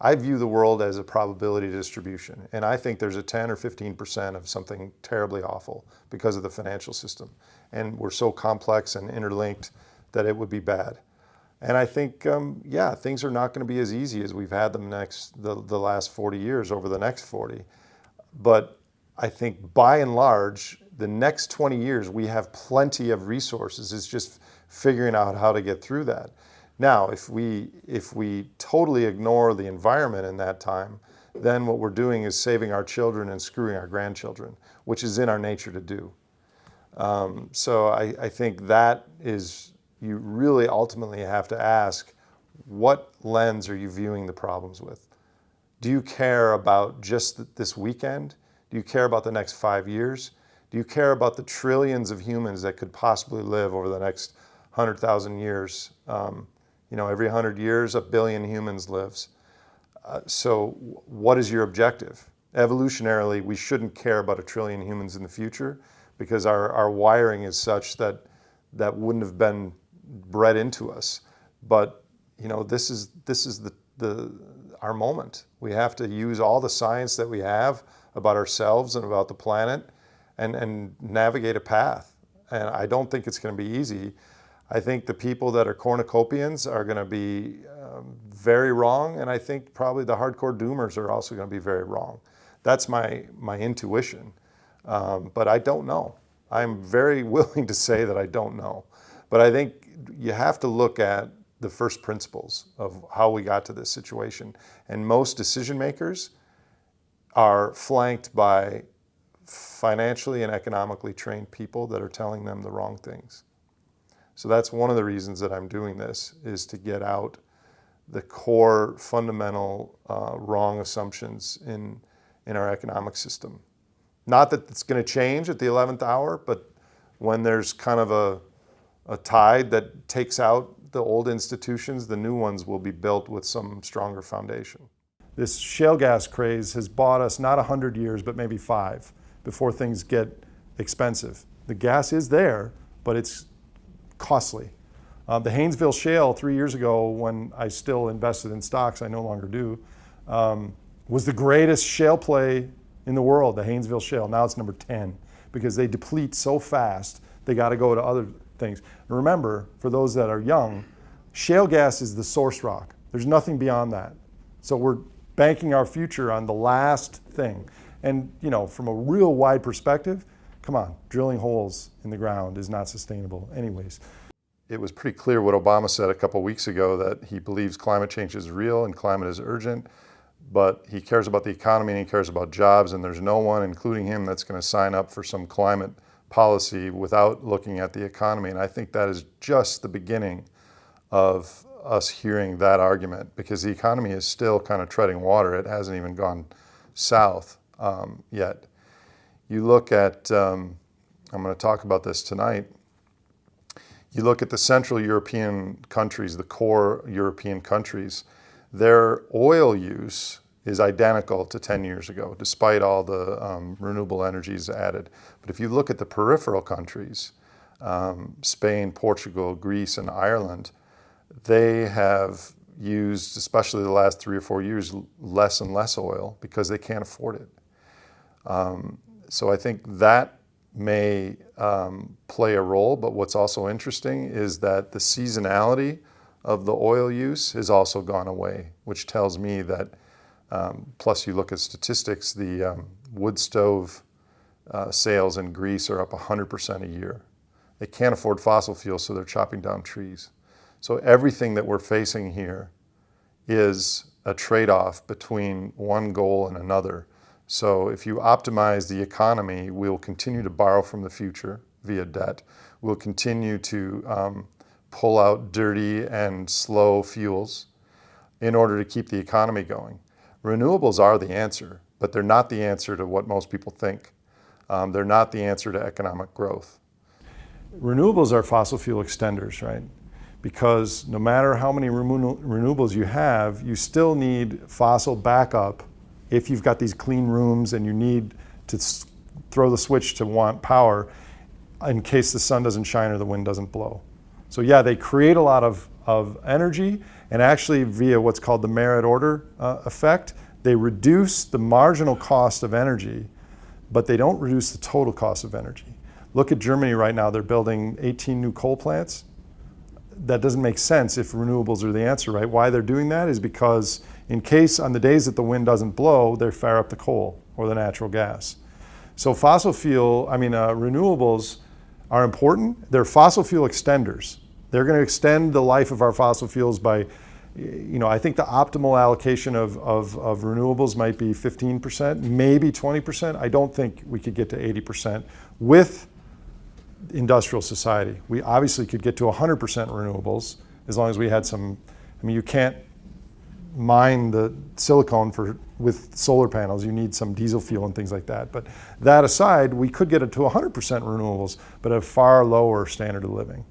I view the world as a probability distribution, and I think there's a 10 or 15% of something terribly awful because of the financial system. And we're so complex and interlinked that it would be bad. And I think, yeah, things are not going to be as easy as we've had them the last 40 years over the next 40. But I think by and large, the next 20 years, we have plenty of resources. It's just figuring out how to get through that. Now, if we totally ignore the environment in that time, then what we're doing is saving our children and screwing our grandchildren, which is in our nature to do. So I think that is, you really ultimately have to ask, what lens are you viewing the problems with? Do you care about just this weekend? Do you care about the next 5 years? Do you care about the trillions of humans that could possibly live over the next 100,000 years? Every 100 years, 1 billion humans lives. So what is your objective? Evolutionarily, we shouldn't care about 1 trillion humans in the future because our wiring is such that wouldn't have been bred into us. But this is our moment. We have to use all the science that we have about ourselves and about the planet and navigate a path. And I don't think it's going to be easy. I think the people that are cornucopians are going to be very wrong, and I think probably the hardcore doomers are also going to be very wrong. That's my intuition, but I don't know. I'm very willing to say that I don't know. But I think you have to look at the first principles of how we got to this situation. And most decision makers are flanked by financially and economically trained people that are telling them the wrong things. So that's one of the reasons that I'm doing this, is to get out the core fundamental wrong assumptions in our economic system. Not that it's going to change at the 11th hour, but when there's kind of a tide that takes out the old institutions, the new ones will be built with some stronger foundation. This shale gas craze has bought us not 100 years, but maybe 5 before things get expensive. The gas is there, but it's costly. The Haynesville Shale 3 years ago, when I still invested in stocks, I no longer do, was the greatest shale play in the world, the Haynesville Shale. Now it's number 10 because they deplete so fast, they got to go to other things. And remember, for those that are young, shale gas is the source rock. There's nothing beyond that. So we're banking our future on the last thing. And from a real wide perspective, come on, drilling holes in the ground is not sustainable anyways. It was pretty clear what Obama said a couple weeks ago, that he believes climate change is real and climate is urgent, but he cares about the economy and he cares about jobs, and there's no one, including him, that's going to sign up for some climate policy without looking at the economy. And I think that is just the beginning of us hearing that argument, because the economy is still kind of treading water. It hasn't even gone south yet. You look at, I'm going to talk about this tonight, you look at the Central European countries, the core European countries, their oil use is identical to 10 years ago, despite all the renewable energies added. But if you look at the peripheral countries, Spain, Portugal, Greece, and Ireland, they have used, especially the last 3 or 4 years, less and less oil because they can't afford it. So I think that may play a role, but what's also interesting is that the seasonality of the oil use has also gone away, which tells me that, plus you look at statistics, the wood stove sales in Greece are up 100% a year. They can't afford fossil fuels, so they're chopping down trees. So everything that we're facing here is a trade-off between one goal and another. So if you optimize the economy, we'll continue to borrow from the future via debt. We'll continue to pull out dirty and slow fuels in order to keep the economy going. Renewables are the answer, but they're not the answer to what most people think. They're not the answer to economic growth. Renewables are fossil fuel extenders, right? Because no matter how many renewables you have, you still need fossil backup if you've got these clean rooms and you need to throw the switch to want power in case the sun doesn't shine or the wind doesn't blow. So yeah, they create a lot of of energy, and actually via what's called the merit order effect, they reduce the marginal cost of energy, but they don't reduce the total cost of energy. Look at Germany right now, they're building 18 new coal plants. That doesn't make sense if renewables are the answer, right? Why they're doing that is because in case on the days that the wind doesn't blow, they fire up the coal or the natural gas. So renewables are important. They're fossil fuel extenders. They're going to extend the life of our fossil fuels by, I think the optimal allocation of renewables might be 15%, maybe 20%. I don't think we could get to 80% with industrial society. We obviously could get to 100% renewables as long as we had some, you can't mine the silicon with solar panels. You need some diesel fuel and things like that. But that aside, we could get it to 100% renewables, but at a far lower standard of living.